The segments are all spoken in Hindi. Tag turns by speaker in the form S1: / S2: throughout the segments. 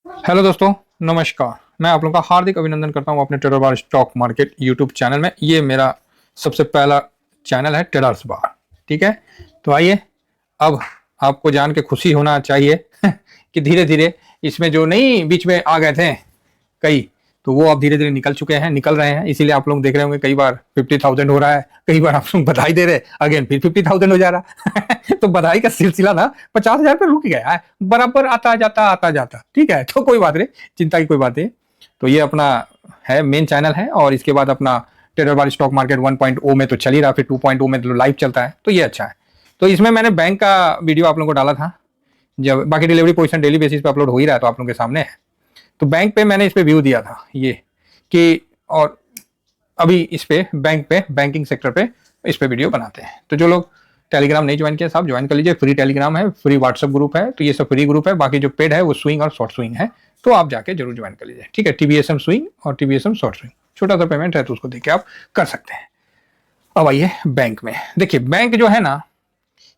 S1: हेलो दोस्तों, नमस्कार। मैं आप लोगों का हार्दिक अभिनंदन करता हूं अपने ट्रेडर बार स्टॉक मार्केट यूट्यूब चैनल में। ये मेरा सबसे पहला चैनल है ट्रेडर्स बार। ठीक है, तो आइए, अब आपको जान के खुशी होना चाहिए कि धीरे धीरे इसमें जो नहीं बीच में आ गए थे कई, तो वो अब धीरे धीरे निकल चुके हैं, निकल रहे हैं। इसीलिए आप लोग देख रहे होंगे कई बार 50,000 हो रहा है, कई बार आप लोग बधाई दे रहे, अगेन फिर 50,000 हो जा रहा है तो बधाई का सिलसिला ना 50,000 पे रुक गया है, बराबर आता जाता। ठीक है, तो कोई बात नहीं, चिंता की कोई बात नहीं। तो ये अपना है, मेन चैनल है, और इसके बाद अपना ट्रेडर बार स्टॉक मार्केट 1.0 में तो चल ही रहा, फिर 2.0 में तो लाइव चलता है, तो ये अच्छा है। तो इसमें मैंने बैंक का वीडियो आप लोगों को डाला था, जब बाकी डिलीवरी पोजीशन डेली बेसिस पे अपलोड हो ही रहा है, तो आप लोगों के सामने है। तो बैंक पे मैंने इस पे व्यू दिया था ये कि, और अभी इस पे बैंक पे, बैंकिंग सेक्टर पे इस पे वीडियो बनाते हैं। तो जो लोग टेलीग्राम नहीं ज्वाइन किया, साहब ज्वाइन कर लीजिए, फ्री टेलीग्राम है, फ्री व्हाट्सएप ग्रुप है, तो ये सब फ्री ग्रुप है। बाकी जो पेड है वो स्विंग और शॉर्ट स्विंग है, तो आप जाके जरूर ज्वाइन कर लीजिए। ठीक है, टीबीएसएम स्विंग और टीबीएसएम शॉर्ट स्विंग, छोटा सा पेमेंट है तो उसको देके आप कर सकते हैं। अब आइए बैंक में। देखिए, बैंक जो है ना,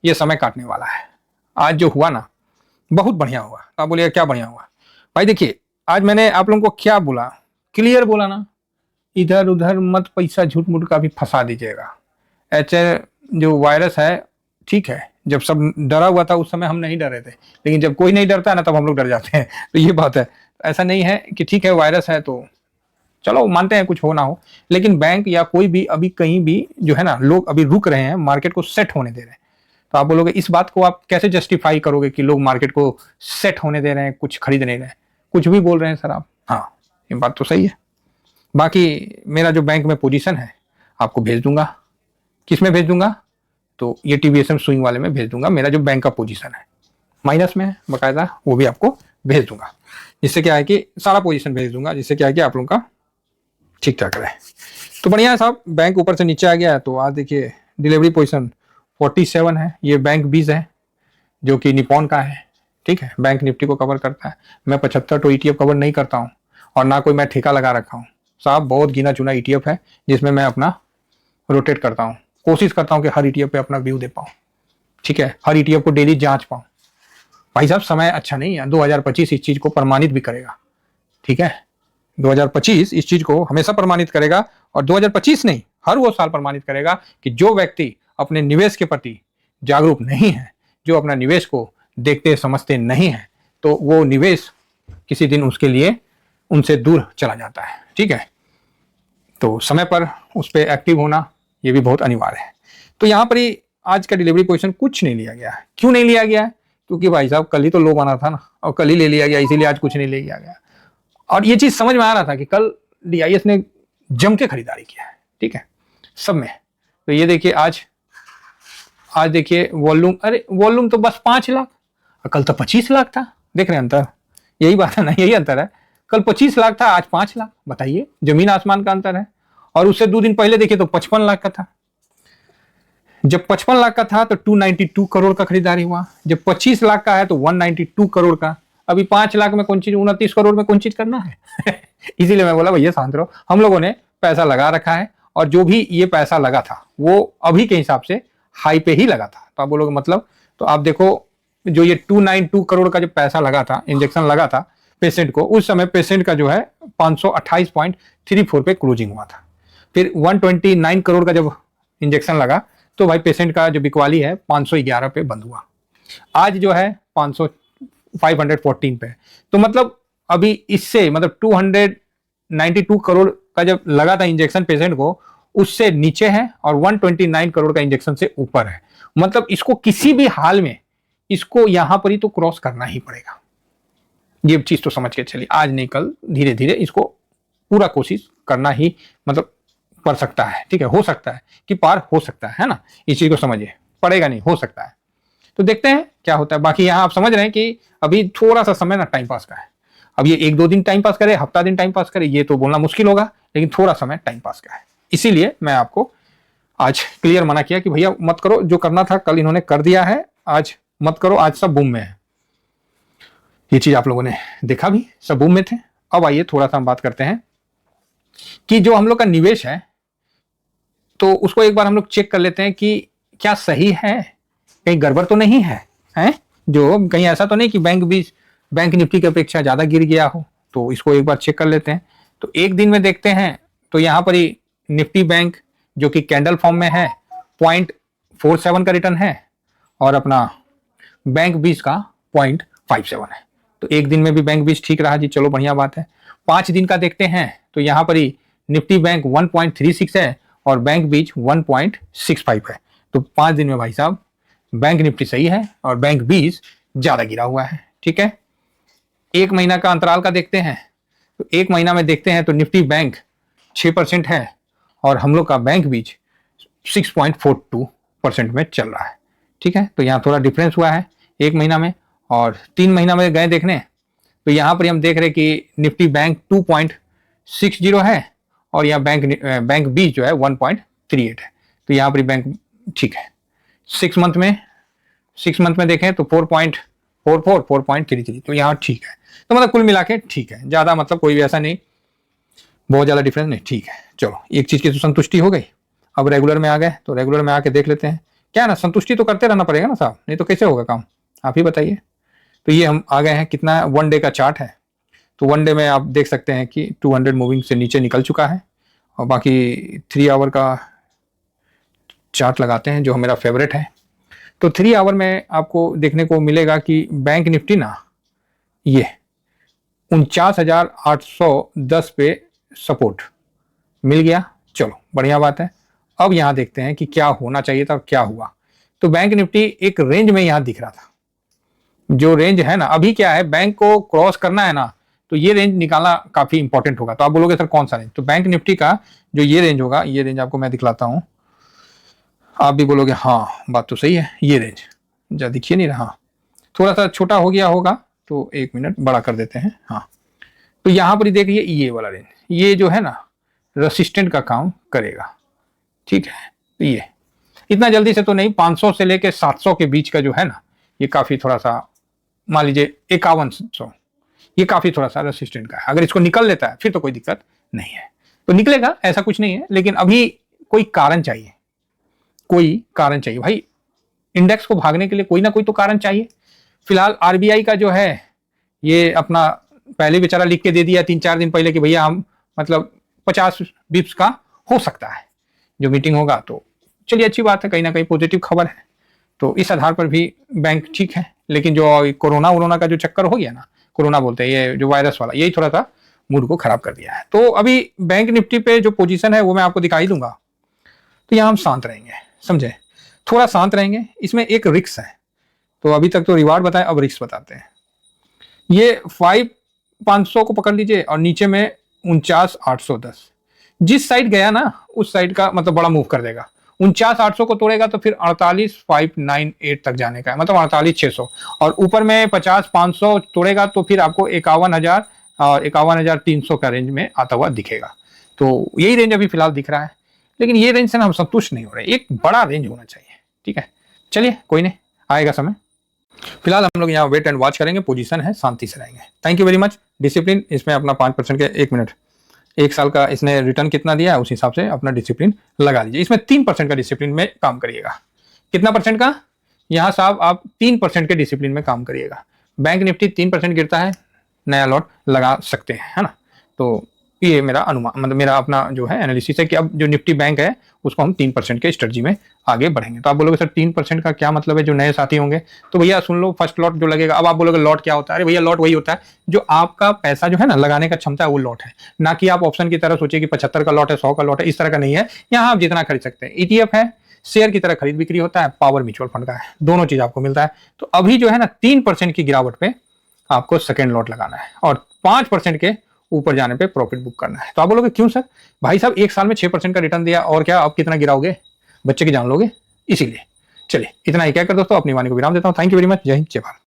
S1: ये समय काटने वाला है। आज जो हुआ ना, बहुत बढ़िया हुआ। आप बोलिए क्या बढ़िया हुआ भाई? देखिए, आज मैंने आप लोगों को क्या बोला, क्लियर बोला ना, इधर उधर मत पैसा झूठ मूठ का भी फंसा दीजिएगा। ऐसे जो वायरस है, ठीक है, जब सब डरा हुआ था उस समय हम नहीं डरे थे, लेकिन जब कोई नहीं डरता है ना, तब हम लोग डर जाते हैं। तो ये बात है, ऐसा नहीं है कि ठीक है वायरस है तो चलो मानते हैं कुछ हो ना हो, लेकिन बैंक या कोई भी अभी कहीं भी जो है ना, लोग अभी रुक रहे हैं, मार्केट को सेट होने दे रहे हैं। तो आप बोलोगे इस बात को आप कैसे जस्टिफाई करोगे कि लोग मार्केट को सेट होने दे रहे हैं, कुछ खरीद नहीं रहे हैं, कुछ भी बोल रहे हैं सर आप। हाँ, ये बात तो सही है। बाकी मेरा जो बैंक में पोजीशन है आपको भेज दूंगा। किस में भेज दूंगा? तो ये टीवीएसएम स्विंग वाले में भेज दूंगा। मेरा जो बैंक का पोजीशन है माइनस में है बकायदा, वो भी आपको भेज दूंगा। जिससे क्या है कि सारा पोजीशन भेज दूंगा, जिससे क्या है कि आप लोगों का ठीक ठाक रहे। तो बढ़िया है साहब, बैंक ऊपर से नीचे आ गया है। तो आज देखिए डिलीवरी पोजीशन 47 है, ये बैंक 20 है जो कि निपॉन का है। ठीक है, बैंक निफ्टी को कवर करता है। मैं 75 तो ईटीएफ कवर नहीं करता हूँ, और ना कोई मैं ठेका लगा रखा हूँ साहब। बहुत गिना चुना ईटीएफ है जिसमें मैं अपना रोटेट करता हूँ, कोशिश करता हूँ कि हर ईटीएफ पे अपना व्यू दे पाऊँ। ठीक है, हर ईटीएफ को डेली जांच पाऊँ। भाई साहब समय अच्छा नहीं है, 2025 इस चीज को प्रमाणित भी करेगा। ठीक है, 2025 इस चीज को हमेशा प्रमाणित करेगा, और 2025 नहीं, हर वो साल प्रमाणित करेगा कि जो व्यक्ति अपने निवेश के प्रति जागरूक नहीं है, जो अपना निवेश को देखते समझते नहीं है, तो वो निवेश किसी दिन उसके लिए उनसे दूर चला जाता है। ठीक है, तो समय पर उस पर एक्टिव होना ये भी बहुत अनिवार्य है। तो यहाँ पर ही आज का डिलीवरी पोजीशन कुछ नहीं लिया गया है। क्यों नहीं लिया गया है? क्योंकि भाई साहब कल ही तो लो बना था ना, और कल ही ले लिया गया, इसीलिए आज कुछ नहीं ले लिया गया। और ये चीज समझ में आ रहा था कि कल डीआईएस ने जम के खरीदारी किया है। ठीक है, सब में। तो ये देखिए आज देखिए वॉल्यूम, अरे वॉल्यूम तो बस 5 लाख, और कल तो 25 लाख था। देख रहे हैं अंतर? यही बात है ना, यही अंतर है। कल 25 लाख था, आज 5 लाख। बताइए, जमीन आसमान का अंतर है। और उससे 2 दिन पहले देखिए तो 55 लाख का था। जब 55 लाख का था तो 292 करोड़ का खरीदारी हुआ। जब 25 लाख का है तो 192 करोड़ का। अभी 5 लाख में कौन चीज, 29 करोड़ में कौन चीज करना है इसीलिए मैं बोला भैया शांत रहो। हम लोगों ने पैसा लगा रखा है, और जो भी ये पैसा लगा था वो अभी के हिसाब से हाई पे ही लगा था। तो आप बोलोगे मतलब, तो आप देखो जो ये 292 करोड़ का जो पैसा लगा था, इंजेक्शन लगा था पेशेंट को, उस समय पेशेंट का जो है 528.34 पे क्लोजिंग हुआ था। फिर 129 करोड़ का जब इंजेक्शन लगा तो भाई पेशेंट का जो बिकवाली है 511 पे बंद हुआ। आज जो है 514 पे। तो मतलब अभी इससे मतलब 292 करोड़ का जब लगा था इंजेक्शन पेशेंट को, उससे नीचे है, और 129 करोड़ का इंजेक्शन से ऊपर है। मतलब इसको किसी भी हाल में इसको यहां पर ही तो क्रॉस करना ही पड़ेगा। ये चीज तो समझ के चलिए, आज नहीं कल धीरे धीरे इसको पूरा कोशिश करना ही मतलब पड़ सकता है। ठीक है, हो सकता है कि पार हो सकता है ना, इस चीज को समझिए। पड़ेगा नहीं, हो सकता है। तो देखते हैं क्या होता है। बाकी यहाँ आप समझ रहे हैं कि अभी थोड़ा सा समय ना टाइम पास का है। अब ये 1-2 दिन टाइम पास करे, हफ्ता दिन टाइम पास करे, ये तो बोलना मुश्किल होगा, लेकिन थोड़ा समय टाइम पास का है। इसीलिए मैं आपको आज क्लियर मना किया कि भैया मत करो, जो करना था कल इन्होंने कर दिया है, आज मत करो, आज सब बूम में है। ये चीज आप लोगों ने देखा भी, सब बूम में थे। अब आइए थोड़ा सा हम बात करते हैं कि जो हम लोग का निवेश है, तो उसको एक बार हम लोग चेक कर लेते हैं कि क्या सही है, कहीं गड़बड़ तो नहीं है, हैं? जो कहीं ऐसा तो नहीं कि बैंक भी बैंक निफ्टी की अपेक्षा ज़्यादा गिर गया हो तो इसको एक बार चेक कर लेते हैं। तो एक दिन में देखते हैं तो यहाँ पर ही निफ्टी बैंक जो कि कैंडल फॉर्म में है 0.47 का रिटर्न है और अपना बैंक 20 का 0.57 है। तो एक दिन में भी बैंक 20 ठीक रहा जी, चलो बढ़िया बात है। 5 दिन का देखते हैं तो यहाँ पर ही निफ्टी बैंक 1.36 है और बैंक बीच 1.65 है। तो 5 दिन में भाई साहब बैंक निफ्टी सही है और बैंक 20 ज्यादा गिरा हुआ है। ठीक है, एक महीना का अंतराल का देखते हैं तो एक महीना में देखते हैं तो निफ्टी बैंक 6% है और हम लोग का बैंक बीच 6.42% में चल रहा है। ठीक है, तो यहाँ थोड़ा डिफरेंस हुआ है एक महीना में। और 3 महीना में गए देखने तो यहाँ पर हम देख रहे कि निफ्टी बैंक 2.60 है और यहाँ बैंक बीच जो है 1.38 है। तो यहाँ पर बैंक ठीक है। 6 मंथ में देखें तो 4.44 4.33, तो यहाँ ठीक है। तो मतलब कुल मिला के ठीक है, ज़्यादा मतलब कोई भी ऐसा नहीं, बहुत ज़्यादा डिफरेंस नहीं, ठीक है। चलो एक चीज़ की तो संतुष्टि हो गई। अब रेगुलर में आ गए तो रेगुलर में आके देख लेते हैं। क्या है ना, संतुष्टि तो करते रहना पड़ेगा ना साहब, नहीं तो कैसे होगा काम, आप ही बताइए। तो ये हम आ गए हैं, कितना है, 1 डे का चार्ट है। तो 1 डे में आप देख सकते हैं कि 200 मूविंग से नीचे निकल चुका है और बाकी 3 आवर का चार्ट लगाते हैं जो मेरा फेवरेट है। तो 3 आवर में आपको देखने को मिलेगा कि बैंक निफ्टी ना ये 49,810 पे सपोर्ट मिल गया, चलो बढ़िया बात है। अब यहाँ देखते हैं कि क्या होना चाहिए था और क्या हुआ। तो बैंक निफ्टी एक रेंज में यहाँ दिख रहा था, जो रेंज है ना, अभी क्या है, बैंक को क्रॉस करना है ना तो ये रेंज निकालना काफी इंपॉर्टेंट होगा। तो आप बोलोगे सर कौन सा रेंज, तो बैंक निफ्टी का जो ये रेंज होगा, ये रेंज आपको मैं दिखलाता हूँ, आप भी बोलोगे हाँ बात तो सही है, ये रेंज जा दिखिए नहीं रहा, थोड़ा सा छोटा हो गया होगा तो 1 मिनट बड़ा कर देते हैं। हाँ, तो यहाँ पर देखिए ये वाला रेंज, ये जो है ना रेसिस्टेंट का काम करेगा। ठीक है, तो ये इतना जल्दी से तो नहीं, 500 से लेके 700 के बीच का जो है ना, ये काफी थोड़ा सा, मान लीजिए 5100, ये काफी थोड़ा सा रेसिस्टेंट का है। अगर इसको निकल लेता है फिर तो कोई दिक्कत नहीं है, तो निकलेगा ऐसा कुछ नहीं है, लेकिन अभी कोई कारण चाहिए, कोई कारण चाहिए भाई, इंडेक्स को भागने के लिए कोई ना कोई तो कारण चाहिए। फिलहाल आरबीआई का जो है ये अपना पहले बेचारा लिख के दे दिया 3-4 दिन पहले कि भैया हम मतलब 50 बिप्स का हो सकता है जो मीटिंग होगा। तो चलिए अच्छी बात है, कहीं ना कहीं पॉजिटिव खबर है। तो इस आधार पर भी बैंक ठीक है, लेकिन जो कोरोना का जो चक्कर हो गया ना, कोरोना बोलते हैं ये जो वायरस वाला, यही थोड़ा सा मूड को खराब कर दिया है। तो अभी बैंक निफ्टी पे जो पोजीशन है वो मैं आपको दिखाई दूंगा। तो यहाँ हम शांत रहेंगे, समझे, थोड़ा शांत रहेंगे। इसमें एक रिस्क है, तो अभी तक तो रिवार्ड बताएं, अब रिस्क बताते हैं। ये 500 को पकड़ लीजिए और नीचे में 49,810, जिस साइड गया ना उस साइड का मतलब बड़ा मूव कर देगा। 49,800 को तोड़ेगा तो फिर 48,598 तक जाने का है, मतलब 48,600, और ऊपर में 50,500 तोड़ेगा तो फिर आपको 51,000 और 51,300 का रेंज में आता हुआ दिखेगा। तो यही रेंज अभी फिलहाल दिख रहा है, लेकिन ये रेंज से ना हम संतुष्ट नहीं हो रहे, एक बड़ा रेंज होना चाहिए। ठीक है, चलिए कोई नहीं, आएगा समय। फिलहाल हम लोग यहाँ वेट एंड वॉच करेंगे, पोजीशन है, शांति से रहेंगे। Thank you very much. Discipline इसमें अपना 5% के 1 मिनट 1 साल का इसने रिटर्न कितना दिया है उस हिसाब से अपना डिसिप्लिन लगा लीजिए। इसमें 3% का डिसिप्लिन में काम करिएगा। कितना परसेंट का, यहाँ साहब आप 3% के डिसिप्लिन में काम करिएगा। बैंक निफ्टी 3% गिरता है, नया लॉट लगा सकते हैं, है ना। तो ये मेरा अनुमान, मतलब मेरा अपना जो है एनालिसिस है कि अब जो निफ्टी बैंक है उसको हम 3% के स्ट्रेटजी में आगे बढ़ेंगे। तो आप बोलोगे सर 3% का क्या मतलब है, जो नए साथी होंगे तो भैया सुन लो, फर्स्ट लॉट जो लगेगा। अब आप बोलोगे लॉट क्या होता है, अरे भैया लॉट वही होता है जो आपका पैसा जो है ना लगाने का क्षमता है, वो लॉट है, ना कि आप ऑप्शन की तरह सोचिए कि 75 का लॉट है, 100 का लॉट है, इस तरह का नहीं है। यहाँ आप जितना खरीद सकते हैं। ETF है, शेयर की तरह खरीद बिक्री होता है, पावर म्यूचुअल फंड का है, दोनों चीज आपको मिलता है। तो अभी जो है ना 3% की गिरावट पे आपको सेकेंड लॉट लगाना है और 5% के ऊपर जाने पे प्रॉफिट बुक करना है। तो आप बोलोगे क्यों सर, भाई साहब 1 साल में 6% का रिटर्न दिया और क्या, अब कितना गिराओगे, बच्चे की जान लोगे, इसीलिए। चलिए इतना ही कहकर दोस्तों अपनी वाणी को विराम देता हूँ। थैंक यू वेरी मच, जय हिंद, जय भारत।